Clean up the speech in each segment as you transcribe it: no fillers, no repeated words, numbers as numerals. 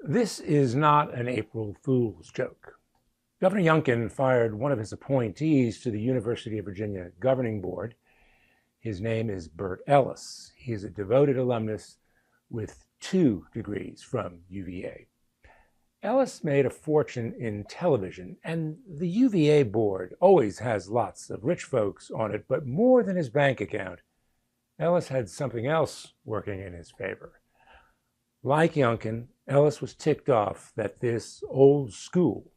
This is not an April Fool's joke. Governor Youngkin fired one of his appointees to the University of Virginia Governing Board. His name is Bert Ellis. He is a devoted alumnus with 2 degrees from UVA. Ellis made a fortune in television, and the UVA board always has lots of rich folks on it, but more than his bank account, Ellis had something else working in his favor. Like Youngkin, Ellis was ticked off that this old school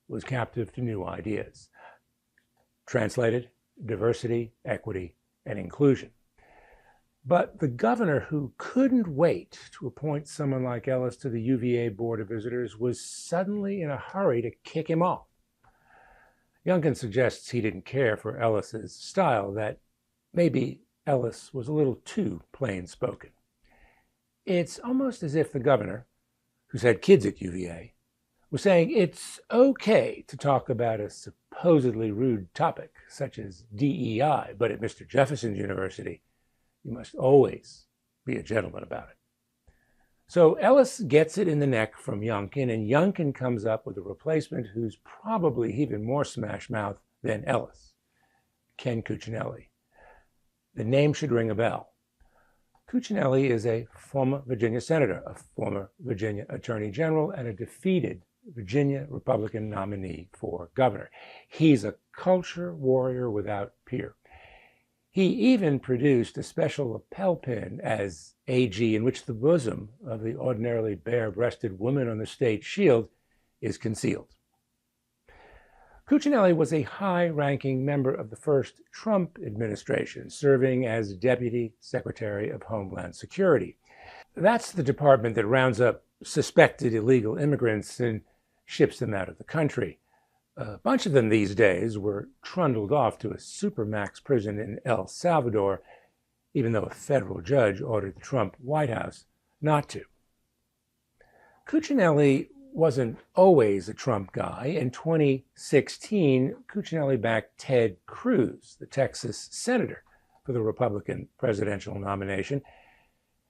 was captive to new ideas. Translated, diversity, equity, and inclusion. But the governor, who couldn't wait to appoint someone like Ellis to the UVA Board of Visitors, was suddenly in a hurry to kick him off. Youngkin suggests he didn't care for Ellis's style, that maybe Ellis was a little too plain-spoken. It's almost as if the governor, who's had kids at UVA, was saying it's okay to talk about a supposedly rude topic, such as DEI, but at Mr. Jefferson's University, you must always be a gentleman about it. So Ellis gets it in the neck from Youngkin, and Youngkin comes up with a replacement who's probably even more smash-mouth than Ellis, Ken Cuccinelli. The name should ring a bell. Cuccinelli is a former Virginia senator, a former Virginia attorney general, and a defeated Virginia Republican nominee for governor. He's a culture warrior without peer. He even produced a special lapel pin as AG in which the bosom of the ordinarily bare-breasted woman on the state shield is concealed. Cuccinelli was a high-ranking member of the first Trump administration, serving as Deputy Secretary of Homeland Security. That's the department that rounds up suspected illegal immigrants and ships them out of the country. A bunch of them these days were trundled off to a supermax prison in El Salvador, even though a federal judge ordered the Trump White House not to. Cuccinelli wasn't always a Trump guy. In 2016, Cuccinelli backed Ted Cruz, the Texas senator, for the Republican presidential nomination.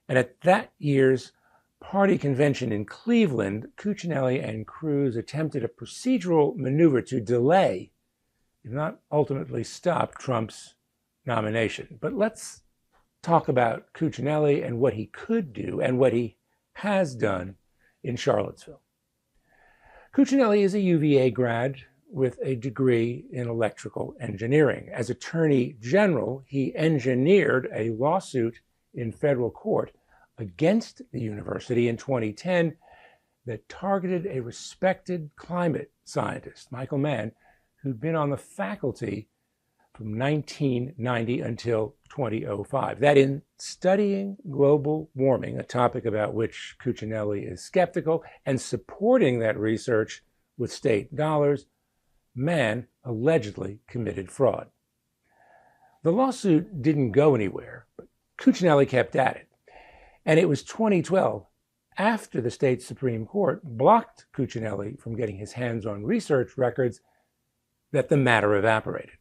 And at that year's party convention in Cleveland, Cuccinelli and Cruz attempted a procedural maneuver to delay, if not ultimately stop, Trump's nomination. But let's talk about Cuccinelli and what he could do and what he has done in Charlottesville. Cuccinelli is a UVA grad with a degree in electrical engineering. As Attorney General, he engineered a lawsuit in federal court against the university in 2010 that targeted a respected climate scientist, Michael Mann, who'd been on the faculty from 1990 until 2005. That in studying global warming, a topic about which Cuccinelli is skeptical, and supporting that research with state dollars, Mann allegedly committed fraud. The lawsuit didn't go anywhere, but Cuccinelli kept at it. And it was 2012, after the state Supreme Court blocked Cuccinelli from getting his hands on research records, that the matter evaporated.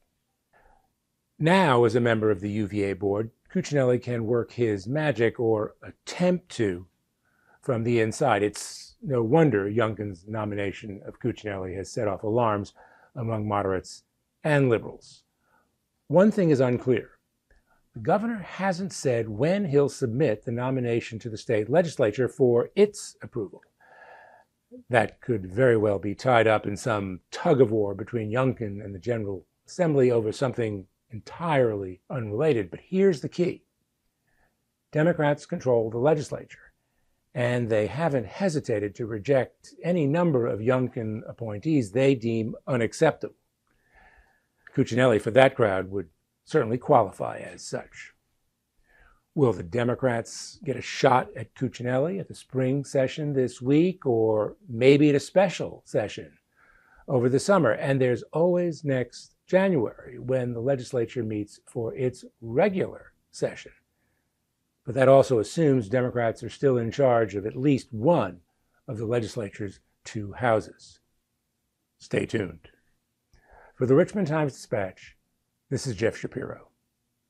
Now, as a member of the UVA board, Cuccinelli can work his magic, or attempt to, from the inside. It's no wonder Youngkin's nomination of Cuccinelli has set off alarms among moderates and liberals. One thing is unclear. The governor hasn't said when he'll submit the nomination to the state legislature for its approval. That could very well be tied up in some tug-of-war between Youngkin and the General Assembly over something entirely unrelated. But here's the key. Democrats control the legislature, and they haven't hesitated to reject any number of Youngkin appointees they deem unacceptable. Cuccinelli, for that crowd, would certainly qualify as such. Will the Democrats get a shot at Cuccinelli at the spring session this week, or maybe at a special session over the summer? And there's always next January, when the legislature meets for its regular session. But that also assumes Democrats are still in charge of at least one of the legislature's 2 houses. Stay tuned. For the Richmond Times-Dispatch, this is Jeff Shapiro.